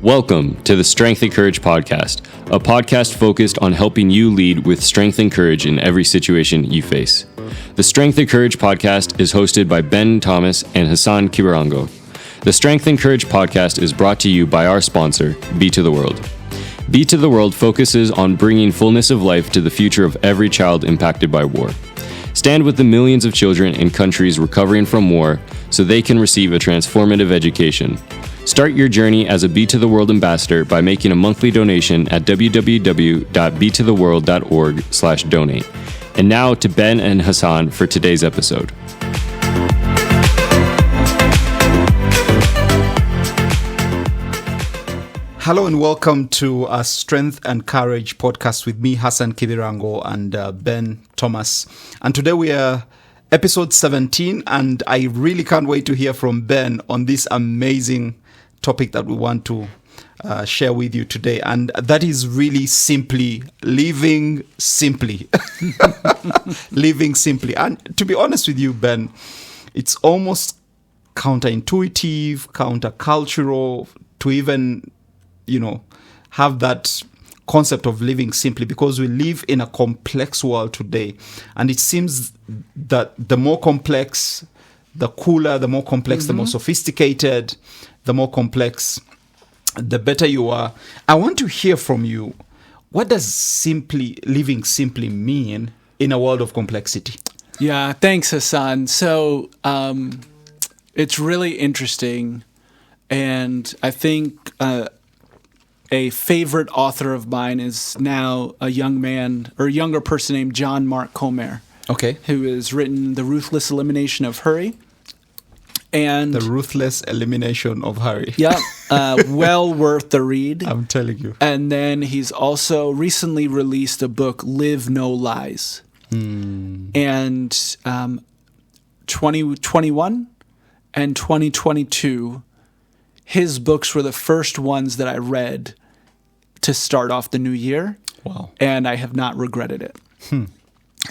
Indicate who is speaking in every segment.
Speaker 1: Welcome to the Strength and Courage podcast, a podcast focused on helping you lead with strength and courage in every situation you face. The Strength and Courage podcast is hosted by Ben Thomas and Hassan Kibirango. The Strength and Courage podcast is brought to you by our sponsor, Be to the World. Be to the World focuses on bringing fullness of life to the future of every child impacted by war. Stand with the millions of children in countries recovering from war so they can receive a transformative education. Start your journey as a Be to the World ambassador by making a monthly donation at www.betotheworld.org/donate. And now to Ben and Hassan for today's episode.
Speaker 2: Hello and welcome to our Strength and Courage podcast with me, Hassan Kibirango, and Ben Thomas. And today we are episode 17, and I really can't wait to hear from Ben on this amazing topic that we want to share with you today. And that is really simply living simply. Living simply. And to be honest with you, Ben, it's almost counterintuitive, countercultural to even have that concept of living simply, because we live in a complex world today. And it seems that the more complex, the cooler, the more complex, the more sophisticated, the more complex, the better you are. I want to hear from you. What does living simply mean in a world of complexity?
Speaker 3: Yeah, thanks, Hassan. So it's really interesting. And I think a favorite author of mine is now a young man or a younger person named John Mark Comer.
Speaker 2: Okay.
Speaker 3: Who has written The Ruthless Elimination of Hurry. And
Speaker 2: The Ruthless Elimination of Hurry.
Speaker 3: Yeah, well worth the read.
Speaker 2: I'm telling you.
Speaker 3: And then he's also recently released a book, Live No Lies. And 2021 and 2022, his books were the first ones that I read to start off the new year.
Speaker 2: Wow.
Speaker 3: And I have not regretted it.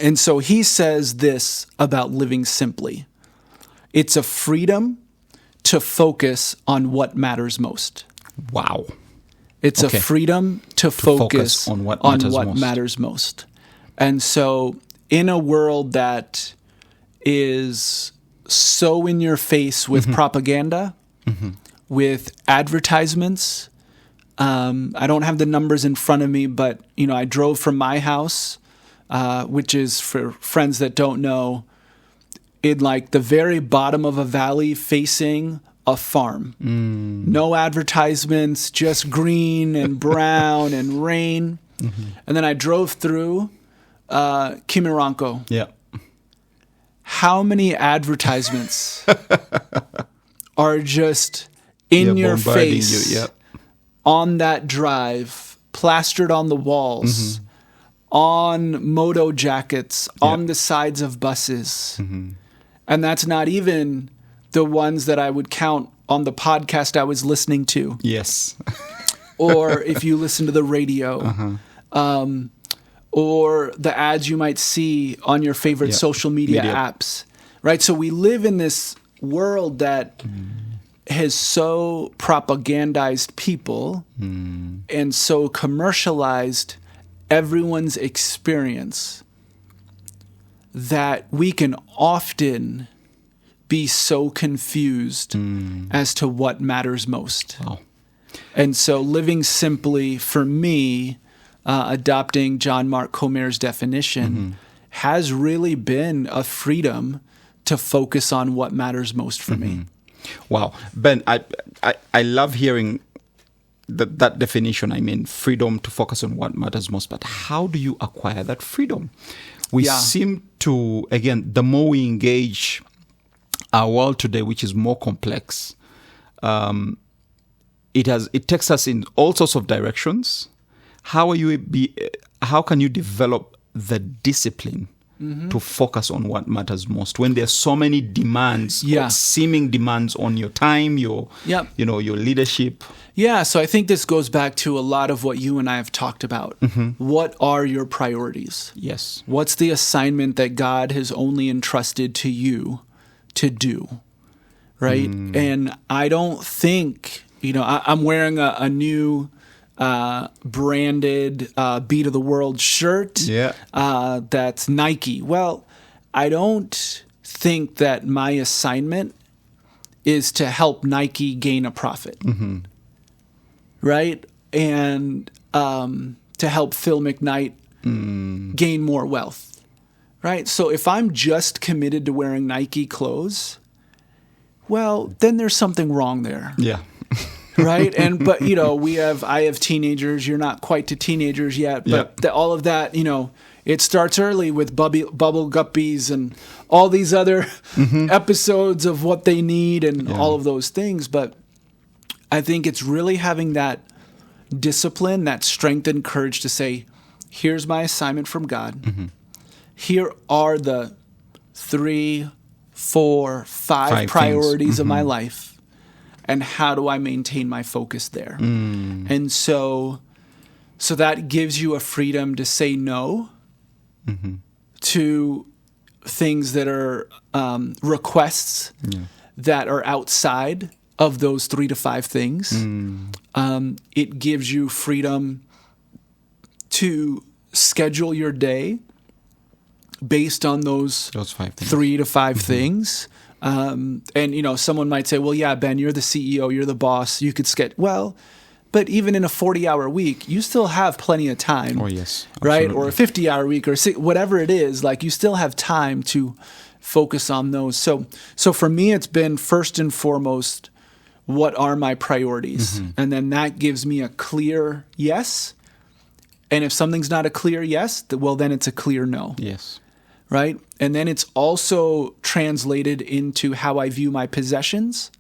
Speaker 3: And so he says this about living simply. It's a freedom to focus on what matters most.
Speaker 2: Wow.
Speaker 3: It's a freedom to focus
Speaker 2: on what
Speaker 3: matters most. And so in a world that is so in your face with propaganda, with advertisements, I don't have the numbers in front of me, but I drove from my house, which is, for friends that don't know, in like the very bottom of a valley facing a farm. No advertisements, just green and brown and rain. And then I drove through Kibirango.
Speaker 2: Yeah.
Speaker 3: How many advertisements are just in your face on that drive, plastered on the walls, on moto jackets, on the sides of buses? And that's not even the ones that I would count on the podcast I was listening to.
Speaker 2: Yes.
Speaker 3: Or if you listen to the radio, or the ads you might see on your favorite social media apps, right? So we live in this world that has so propagandized people and so commercialized everyone's experience that we can often be so confused as to what matters most.
Speaker 2: Wow.
Speaker 3: And so living simply, for me, adopting John Mark Comer's definition, has really been a freedom to focus on what matters most for me.
Speaker 2: Wow. Ben, I love hearing that definition. I mean, freedom to focus on what matters most. But how do you acquire that freedom? We seem to, again, the more we engage our world today, which is more complex, it takes us in all sorts of directions. How can you develop the discipline to focus on what matters most when there's so many demands, seeming demands on your time, your leadership?
Speaker 3: Yeah, so I think this goes back to a lot of what you and I have talked about. What are your priorities?
Speaker 2: Yes.
Speaker 3: What's the assignment that God has only entrusted to you to do? Right? And I don't think I'm wearing a new branded Beat of the World shirt.
Speaker 2: Yeah.
Speaker 3: That's Nike. Well, I don't think that my assignment is to help Nike gain a profit. Mm-hmm. Right? And to help Phil McKnight gain more wealth. Right? So if I'm just committed to wearing Nike clothes, well, then there's something wrong there.
Speaker 2: Yeah.
Speaker 3: Right? But I have teenagers. You're not quite to teenagers yet, but all of that, it starts early with bubble guppies and all these other episodes of what they need and all of those things. But I think it's really having that discipline, that strength and courage to say, here's my assignment from God. Mm-hmm. Here are the 3, 4, 5 priorities of my life. And how do I maintain my focus there? And so that gives you a freedom to say no to things that are requests that are outside of those 3 to 5 things. It gives you freedom to schedule your day based on those
Speaker 2: 5 things.
Speaker 3: 3 to 5 things. And, someone might say, well, yeah, Ben, you're the CEO, you're the boss. You could well, but even in a 40-hour week, you still have plenty of time.
Speaker 2: Oh, yes.
Speaker 3: Right?
Speaker 2: Absolutely.
Speaker 3: Or a 50-hour week or whatever it is, like you still have time to focus on those. So for me, it's been first and foremost, what are my priorities? And then that gives me a clear yes. And if something's not a clear yes, well, then it's a clear no.
Speaker 2: Yes.
Speaker 3: Right? And then it's also translated into how I view my possessions.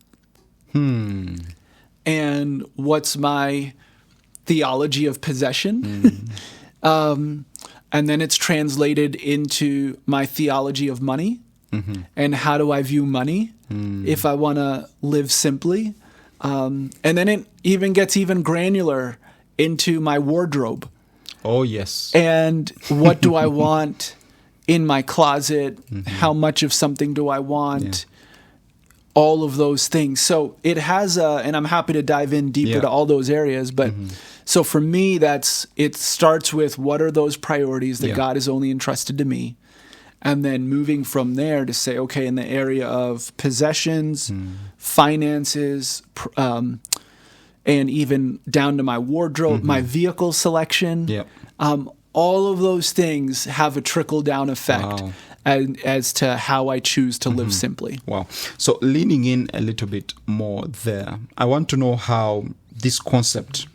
Speaker 3: And what's my theology of possession. And then it's translated into my theology of money. And how do I view money if I want to live simply. And then it even gets even granular into my wardrobe.
Speaker 2: Oh, yes.
Speaker 3: And what do I want in my closet? How much of something do I want? All of those things. So it has and I'm happy to dive in deeper to all those areas. But so for me, it starts with what are those priorities that God has only entrusted to me? And then moving from there to say, okay, in the area of possessions, finances, and even down to my wardrobe, my vehicle selection, all of those things have a trickle-down effect as to how I choose to live simply.
Speaker 2: Wow. So leaning in a little bit more there, I want to know how this concept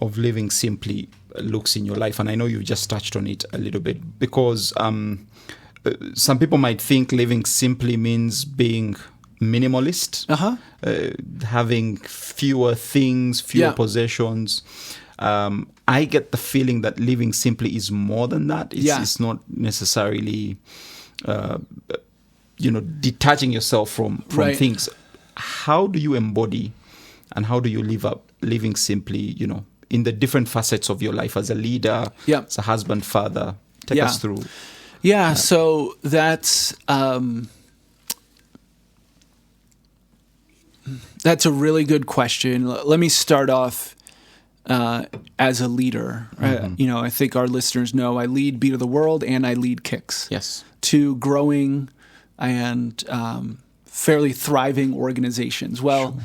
Speaker 2: of living simply looks in your life. And I know you've just touched on it a little bit because some people might think living simply means being minimalist, having fewer things, fewer possessions. I get the feeling that living simply is more than that. It's not necessarily, detaching yourself from things. How do you embody and how do you live up living simply, in the different facets of your life as a leader, as a husband, father? Take us through.
Speaker 3: Yeah, so that's a really good question. Let me start off as a leader. I think our listeners know I lead Beat of the World and I lead Kicks.
Speaker 2: Yes.
Speaker 3: 2 growing and fairly thriving organizations. Well,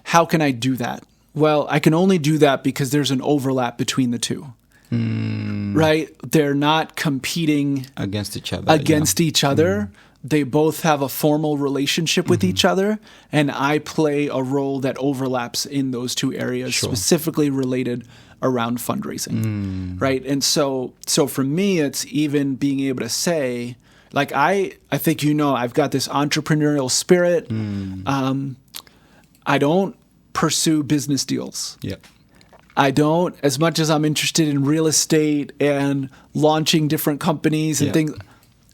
Speaker 3: how can I do that? Well, I can only do that because there's an overlap between the 2. Right? They're not competing
Speaker 2: against each other.
Speaker 3: They both have a formal relationship with each other, and I play a role that overlaps in those 2 areas, specifically related around fundraising. Right? And so for me, it's even being able to say, like, I think I've got this entrepreneurial spirit. I don't pursue business deals. I don't, as much as I'm interested in real estate and launching different companies and things,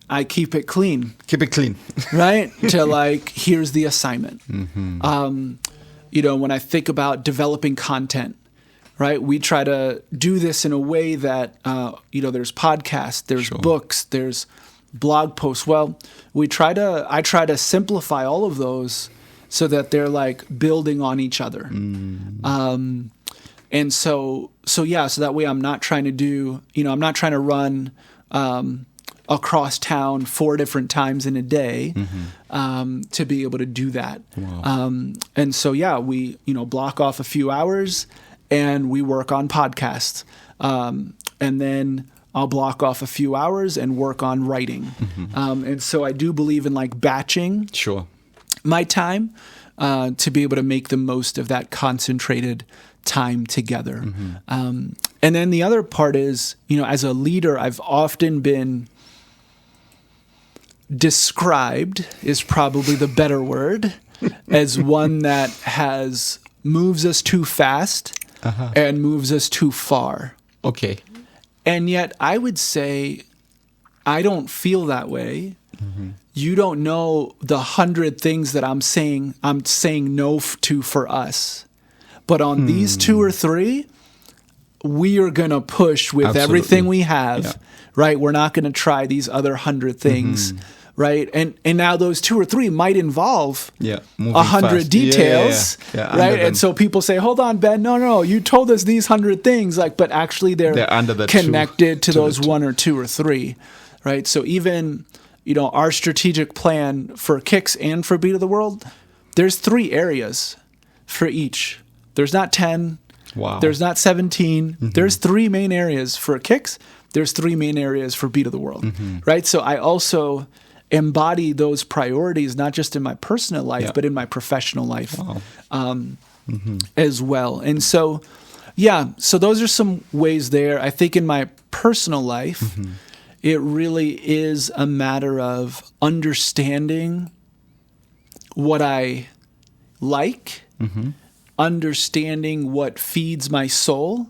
Speaker 3: I keep it clean.
Speaker 2: Keep it clean.
Speaker 3: Right? To here's the assignment. When I think about developing content, right? We try to do this in a way that, there's podcasts, there's books, there's blog posts. Well, I try to simplify all of those so that they're like building on each other. And so that way I'm not trying to do, I'm not trying to run across town 4 different times in a day to be able to do that.
Speaker 2: Wow.
Speaker 3: And so, we, block off a few hours and we work on podcasts. And then I'll block off a few hours and work on writing. And so I do believe in like batching my time to be able to make the most of that concentrated time together. And then the other part is, as a leader, I've often been described, is probably the better word, as one that moves us too fast and moves us too far.
Speaker 2: Okay.
Speaker 3: And yet I would say I don't feel that way. You don't know the 100 things that I'm saying no to for us. But on these 2 or 3, we are going to push with everything we have, right? We're not going to try these other 100 things, right? And now those 2 or 3 might involve 100 details, right? And so people say, hold on, Ben, no, you told us these 100 things, but actually they're
Speaker 2: under the
Speaker 3: connected to those 1 or 2 or 3, right? So even, our strategic plan for Kicks and for Beat of the World, there's 3 areas for each. There's not 10.
Speaker 2: Wow.
Speaker 3: There's not 17. There's 3 main areas for Kicks. There's 3 main areas for Beat of the World, right? So I also embody those priorities, not just in my personal life, but in my professional life as well. And so, so those are some ways there. I think in my personal life, it really is a matter of understanding what I like, understanding what feeds my soul,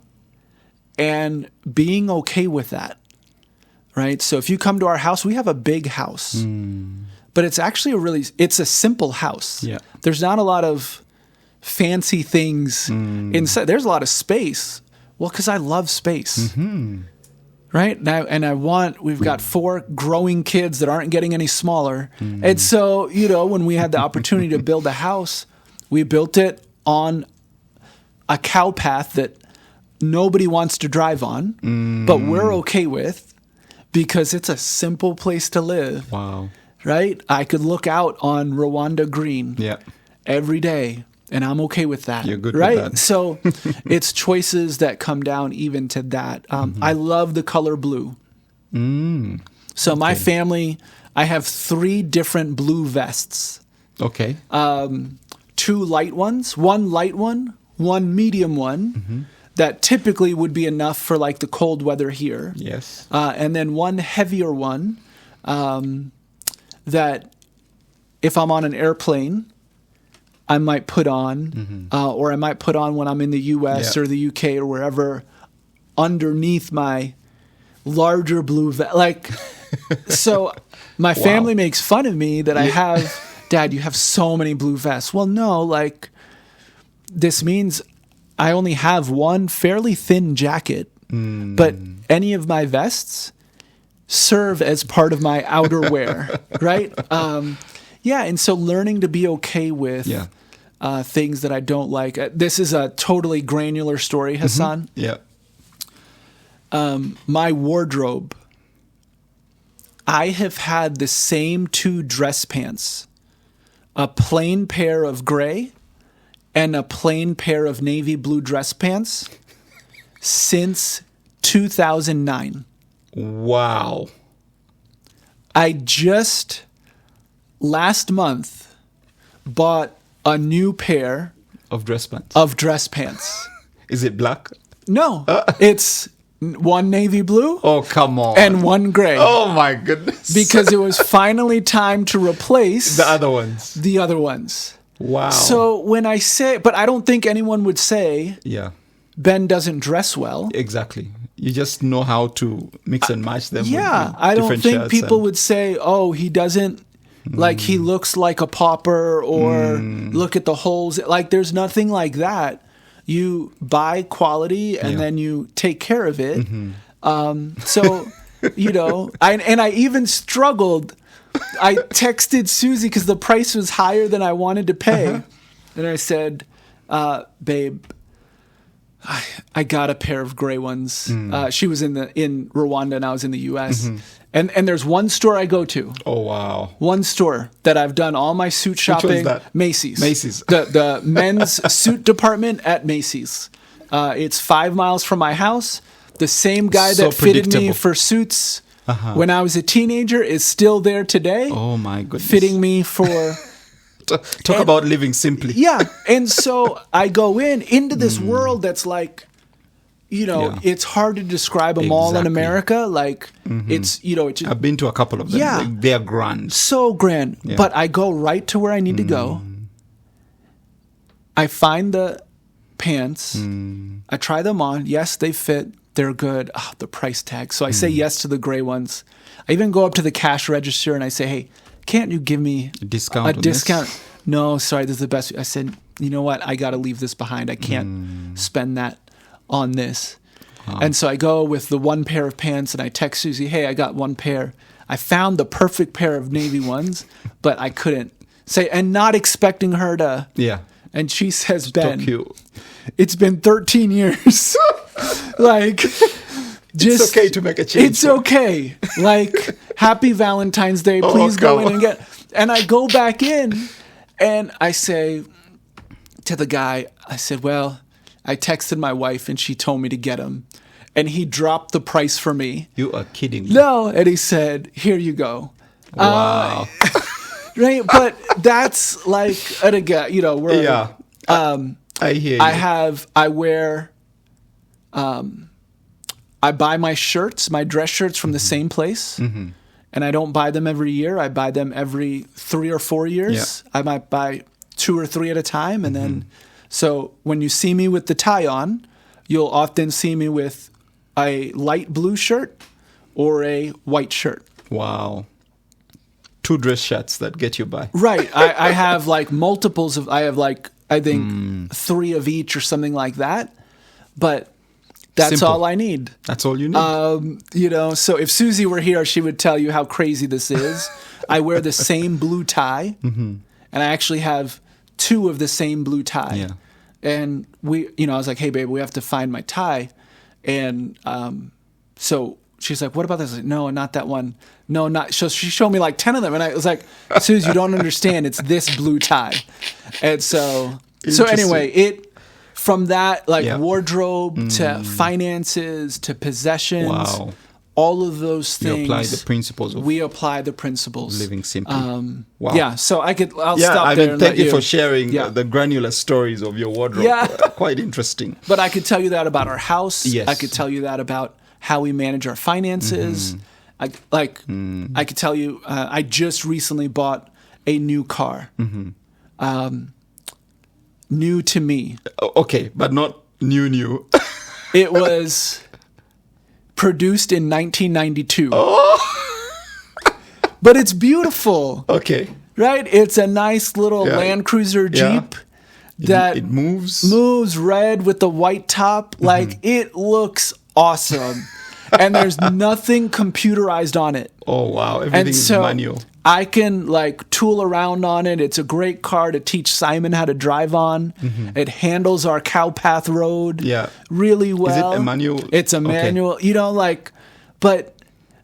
Speaker 3: and being okay with that, right? So if you come to our house, we have a big house, but it's actually it's a simple house.
Speaker 2: Yeah.
Speaker 3: There's not a lot of fancy things inside. There's a lot of space. Well, because I love space, right? We've got 4 growing kids that aren't getting any smaller. And so, when we had the opportunity to build a house, we built it on a cow path that nobody wants to drive on, but we're okay with because it's a simple place to live.
Speaker 2: Wow.
Speaker 3: Right? I could look out on Rwanda Green every day, and I'm okay with that.
Speaker 2: You're good
Speaker 3: right?
Speaker 2: with that.
Speaker 3: So it's choices that come down even to that. I love the color blue. So my family, I have 3 different blue vests.
Speaker 2: Okay.
Speaker 3: 2 light ones, 1 light one, 1 medium one, that typically would be enough for like the cold weather here.
Speaker 2: Yes.
Speaker 3: And then 1 heavier one that if I'm on an airplane, I might put on, or I might put on when I'm in the U.S. or the UK or wherever, underneath my larger blue vest. So my family makes fun of me that I have, Dad, you have so many blue vests. Well, no, this means I only have 1 fairly thin jacket, but any of my vests serve as part of my outerwear, right? And so learning to be okay with things that I don't like. This is a totally granular story, Hassan. My wardrobe, I have had the same 2 dress pants, a plain pair of gray and a plain pair of navy blue dress pants since 2009.
Speaker 2: Wow.
Speaker 3: I just last month bought a new pair
Speaker 2: of dress
Speaker 3: pants.
Speaker 2: Is it black?
Speaker 3: No, it's 1 navy blue.
Speaker 2: Oh, come on.
Speaker 3: And 1 gray.
Speaker 2: Oh my goodness.
Speaker 3: Because it was finally time to replace
Speaker 2: the other ones. Wow.
Speaker 3: So when I say, but I don't think anyone would say, Ben doesn't dress well.
Speaker 2: Exactly. You just know how to mix and match them.
Speaker 3: I don't think people would say, oh, he doesn't, he looks like a pauper, or look at the holes. There's nothing like that. You buy quality and then you take care of it. So I even struggled. I texted Susie because the price was higher than I wanted to pay. And I said, babe, I got a pair of gray ones. She was in Rwanda and I was in the US. And there's one store I go to.
Speaker 2: Oh, wow.
Speaker 3: One store that I've done all my suit shopping.
Speaker 2: Which one's that?
Speaker 3: Macy's.
Speaker 2: Macy's.
Speaker 3: The men's suit department at Macy's. It's 5 miles from my house. The same guy
Speaker 2: So
Speaker 3: that fitted me
Speaker 2: predictable.
Speaker 3: for suits when I was a teenager is still there today.
Speaker 2: Oh, my goodness.
Speaker 3: Fitting me for...
Speaker 2: Talk about living simply.
Speaker 3: Yeah. And so I go into this world that's like, it's hard to describe a mall in
Speaker 2: Exactly.
Speaker 3: America. Like it's, it's
Speaker 2: I've been to a couple of them.
Speaker 3: Yeah.
Speaker 2: They're grand.
Speaker 3: so grand.
Speaker 2: Yeah.
Speaker 3: But I go right to where I need to go. I find the pants. I try them on. Yes, they fit. They're good. Oh, the price tag. So I say yes to the gray ones. I even go up to the cash register and I say, hey, can't you give me
Speaker 2: A discount
Speaker 3: a
Speaker 2: on this?
Speaker 3: discount? No, sorry, this is the best. I said, you know what? I got to leave this behind. I can't spend that on this. And so I go with the one pair of pants and I text Susie, hey, I got one pair. I found the perfect pair of navy ones, but I couldn't say, and not expecting her to.
Speaker 2: Yeah.
Speaker 3: And she says,
Speaker 2: So
Speaker 3: Ben,
Speaker 2: cute.
Speaker 3: it's been 13 years. Like,
Speaker 2: It's okay to make a change.
Speaker 3: It's okay. Like, happy Valentine's Day. Please go in and get. And I go back in and I say to the guy, I said, well, I texted my wife and she told me to get them. And he dropped the price for me.
Speaker 2: You are kidding me.
Speaker 3: No. And he said, here you go.
Speaker 2: Wow.
Speaker 3: Right. But that's like, and again, we're.
Speaker 2: Yeah. I hear you.
Speaker 3: I buy my shirts, my dress shirts from the same place. And I don't buy them every year. I buy them every 3 or 4 years.
Speaker 2: Yeah.
Speaker 3: I might buy 2 or 3 at a time. And then, so when you see me with the tie on, you'll often see me with a light blue shirt or a white shirt.
Speaker 2: Wow. 2 dress shirts that get you by.
Speaker 3: Right. I have like multiples of, I have like, I think 3 of each or something like that. But that's
Speaker 2: Simple.
Speaker 3: all I need.
Speaker 2: That's all you need.
Speaker 3: So if Susie were here, she would tell you how crazy this is. I wear the same blue tie, and I actually have 2 of the same blue tie.
Speaker 2: Yeah.
Speaker 3: And I was like, hey, babe, we have to find my tie. And so she's like, what about this? I was like, no, not that one. No, not. So she showed me like 10 of them. And I was like, Susie, you don't understand. It's this blue tie. And so anyway, from that, like wardrobe to finances to possessions,
Speaker 2: Wow.
Speaker 3: all of those
Speaker 2: You
Speaker 3: things.
Speaker 2: apply the principles of
Speaker 3: We apply the principles.
Speaker 2: living simply. Wow.
Speaker 3: Yeah, so I'll stop
Speaker 2: I
Speaker 3: there
Speaker 2: mean,
Speaker 3: and
Speaker 2: thank
Speaker 3: let
Speaker 2: you for sharing
Speaker 3: Yeah.
Speaker 2: the granular stories of your wardrobe.
Speaker 3: Yeah.
Speaker 2: Quite interesting.
Speaker 3: But I could tell you that about our house.
Speaker 2: Yes.
Speaker 3: I could tell you that about how we manage our finances. I could tell you, I just recently bought a new car. New to me.
Speaker 2: Okay, but not new.
Speaker 3: It was produced in 1992. But it's beautiful,
Speaker 2: Okay.
Speaker 3: right? It's a nice little Land Cruiser Jeep that
Speaker 2: It moves.
Speaker 3: moves red with the white top. Like, it looks awesome. And there's nothing computerized on it.
Speaker 2: Oh, wow. Everything
Speaker 3: And
Speaker 2: is
Speaker 3: so
Speaker 2: manual.
Speaker 3: I can like tool around on it. It's a great car to teach Simon how to drive on. It handles our Cowpath Road really well.
Speaker 2: Is it a manual?
Speaker 3: It's a
Speaker 2: Okay.
Speaker 3: manual.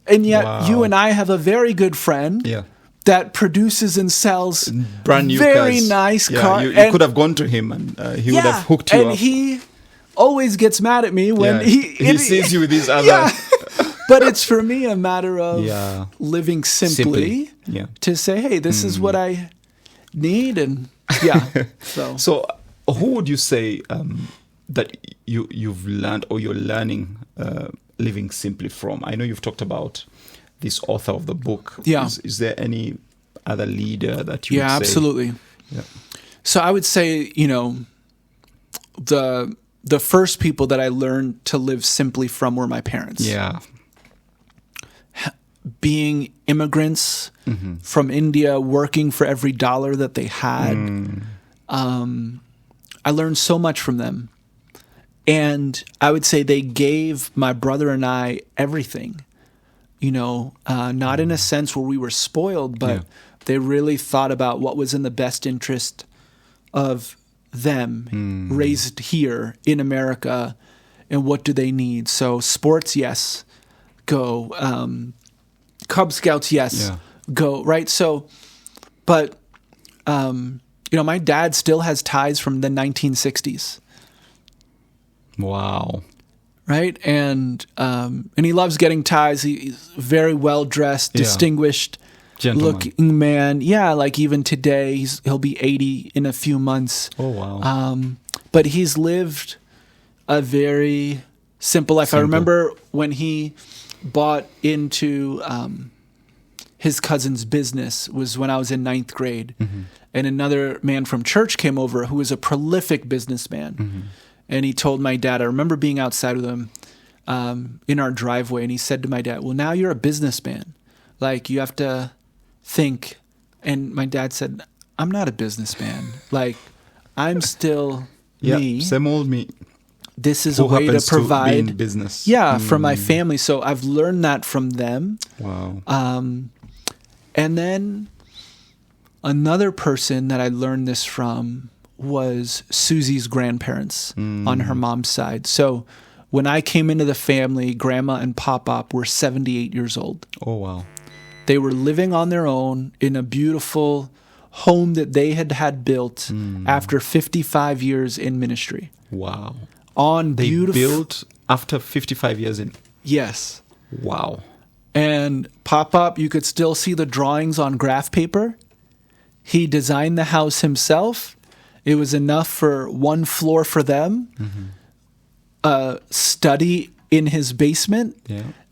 Speaker 3: And yet you and I have a very good friend that produces and sells
Speaker 2: Brand new
Speaker 3: very
Speaker 2: cars.
Speaker 3: nice cars.
Speaker 2: You could have gone to him and he would have hooked you
Speaker 3: and
Speaker 2: up.
Speaker 3: he always gets mad at me when
Speaker 2: he sees you with these other...
Speaker 3: But it's for me a matter of living simply,
Speaker 2: Yeah.
Speaker 3: to say, hey, this is what I need. And
Speaker 2: So who would you say that you've learned or you're learning living simply from? I know you've talked about this author of the book.
Speaker 3: Yeah.
Speaker 2: Is there any other leader that you would say?
Speaker 3: Absolutely.
Speaker 2: Yeah.
Speaker 3: So I would say, the first people that I learned to live simply from were my parents.
Speaker 2: Yeah.
Speaker 3: Being immigrants from India, working for every dollar that they had. I learned so much from them. And I would say they gave my brother and I everything. not in a sense where we were spoiled, but they really thought about what was in the best interest of them, raised here in America, and what do they need. So sports, yes, go. Cub Scouts, yes, go. Right. So, but my dad still has ties from the 1960s.
Speaker 2: Wow.
Speaker 3: Right. And he loves getting ties. He's very well dressed, distinguished looking man. Yeah. Like even today, he'll be 80 in a few months.
Speaker 2: Oh, wow.
Speaker 3: But he's lived a very simple life. I remember when he bought into his cousin's business was when I was in 9th grade. And another man from church came over who was a prolific businessman. And he told my dad, I remember being outside with him in our driveway, and he said to my dad, well, now you're a businessman. Like, you have to think. And my dad said, I'm not a businessman. Like, I'm still me.
Speaker 2: Same old me.
Speaker 3: This is a way to provide
Speaker 2: to business.
Speaker 3: For my family. So I've learned that from them.
Speaker 2: Wow.
Speaker 3: And then another person that I learned this from was Susie's grandparents on her mom's side. So when I came into the family, Grandma and Pop-Pop were 78 years old.
Speaker 2: Oh, wow. They
Speaker 3: were living on their own in a beautiful home that they had built after 55 years in ministry.
Speaker 2: Wow.
Speaker 3: They
Speaker 2: built after 55 years in?
Speaker 3: Yes.
Speaker 2: Wow.
Speaker 3: And Pop-Pop, you could still see the drawings on graph paper. He designed the house himself. It was enough for one floor for them. A study in his basement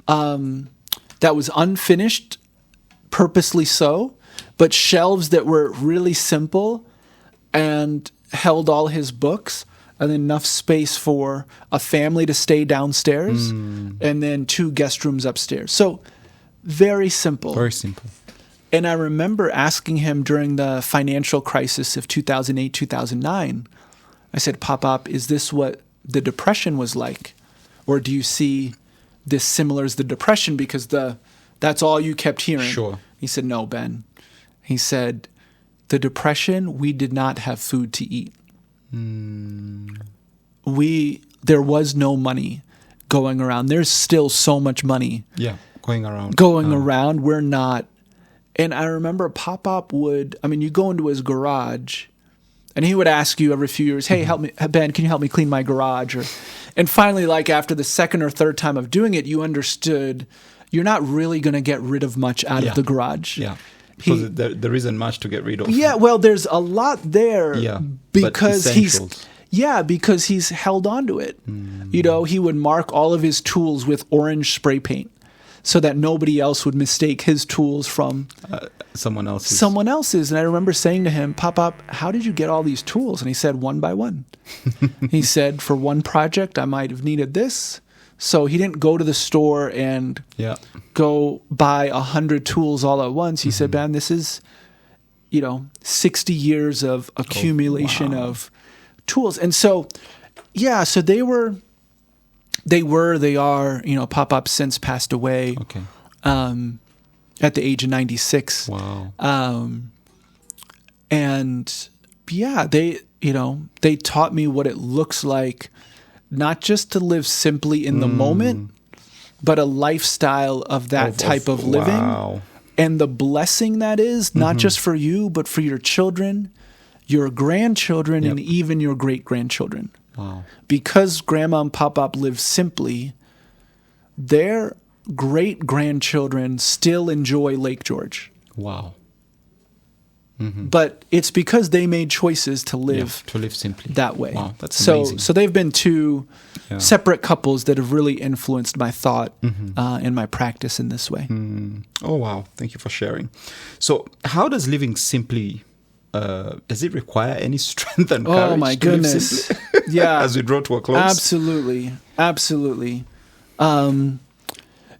Speaker 3: that was unfinished, purposely so, but shelves that were really simple and held all his books, and enough space for a family to stay downstairs, and then 2 guest rooms upstairs. So very simple.
Speaker 2: Very simple.
Speaker 3: And I remember asking him during the financial crisis of 2008, 2009, I said, Pop-Pop, is this what the Depression was like? Or do you see this similar as the Depression because that's all you kept hearing?
Speaker 2: Sure.
Speaker 3: He said, no, Ben. He said, the Depression, we did not have food to eat. There was no money going around. There's still so much money
Speaker 2: going around.
Speaker 3: We're not. And I remember Pop-Pop you go into his garage and he would ask you every few years, hey, help me, Ben, can you help me clean my garage? And finally, like after the second or third time of doing it, you understood you're not really going to get rid of much out of the garage.
Speaker 2: Yeah. Because there isn't much to get rid of.
Speaker 3: Yeah, well, there's a lot there because because he's held on to it. He would mark all of his tools with orange spray paint so that nobody else would mistake his tools from
Speaker 2: someone else's.
Speaker 3: And I remember saying to him, Pop-Pop, how did you get all these tools? And he said, one by one. He said, for one project, I might have needed this. So he didn't go to the store and go buy 100 tools all at once. He said, man, this is, 60 years of accumulation of tools. And so, so they are, Pop-Up since passed away at the age of 96.
Speaker 2: Wow.
Speaker 3: They taught me what it looks like, not just to live simply in the moment, but a lifestyle of that type of living.
Speaker 2: Wow.
Speaker 3: And the blessing that is, not just for you, but for your children, your grandchildren, and even your great-grandchildren.
Speaker 2: Wow.
Speaker 3: Because Grandma and Pop-Pop live simply, their great-grandchildren still enjoy Lake George.
Speaker 2: Wow.
Speaker 3: But it's because they made choices to live
Speaker 2: simply
Speaker 3: that way.
Speaker 2: Wow, that's amazing.
Speaker 3: So they've been 2 separate couples that have really influenced my thought and my practice in this way.
Speaker 2: Oh, wow. Thank you for sharing. So how does living simply, does it require any strength and courage?
Speaker 3: Oh, my goodness.
Speaker 2: As we draw to a close.
Speaker 3: Absolutely.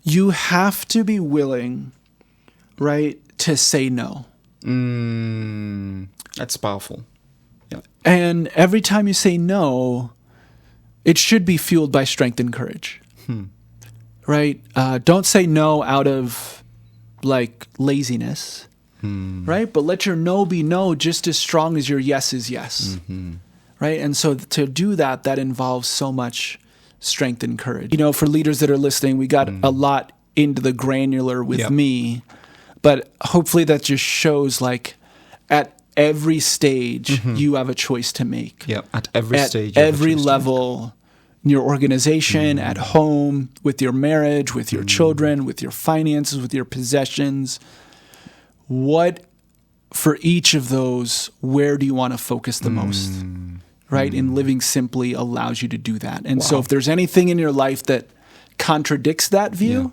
Speaker 3: You have to be willing, right, to say no.
Speaker 2: That's powerful. Yeah.
Speaker 3: And every time you say no, it should be fueled by strength and courage. right? Don't say no out of like laziness, right? But let your no be no just as strong as your yes is yes, right? And so to do that, that involves so much strength and courage. You know, for leaders that are listening, we got a lot into the granular with me, but hopefully that just shows like at every stage you have a choice to make.
Speaker 2: Yeah, at every stage.
Speaker 3: Every level, in your organization, at home, with your marriage, with your children, with your finances, with your possessions. What, for each of those, where do you want to focus the most? Right? And living simply allows you to do that. And so if there's anything in your life that contradicts that view,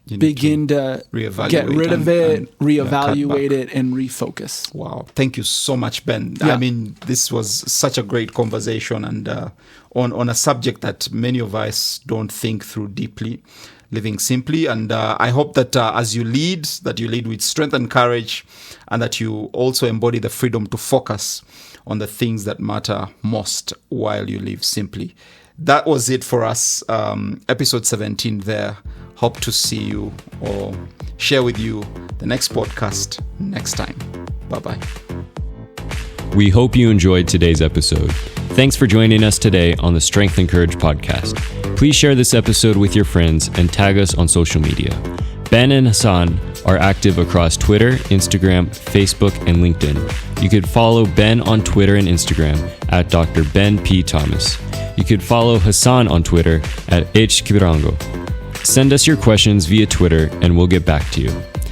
Speaker 3: begin to get rid of it, reevaluate it, and refocus.
Speaker 2: Wow. Thank you so much, Ben.
Speaker 3: Yeah.
Speaker 2: I mean, this was such a great conversation, and on a subject that many of us don't think through deeply, living simply. And I hope that as you lead, that you lead with strength and courage, and that you also embody the freedom to focus on the things that matter most while you live simply. That was it for us, episode 17 there. Hope to see you or share with you the next podcast next time. Bye-bye.
Speaker 1: We hope you enjoyed today's episode. Thanks for joining us today on the Strength and Courage podcast. Please share this episode with your friends and tag us on social media. Ben and Hassan are active across Twitter, Instagram, Facebook, and LinkedIn. You could follow Ben on Twitter and Instagram at Dr. Ben P. Thomas. You could follow Hassan on Twitter at H. Kibirango. Send us your questions via Twitter and we'll get back to you.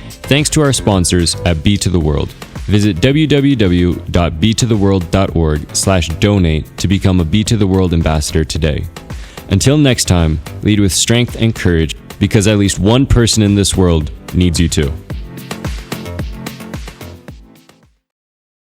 Speaker 1: Thanks to our sponsors at Be to the World. Visit www.betotheworld.org/donate to become a Be to the World ambassador today. Until next time, lead with strength and courage, because at least one person in this world needs you too.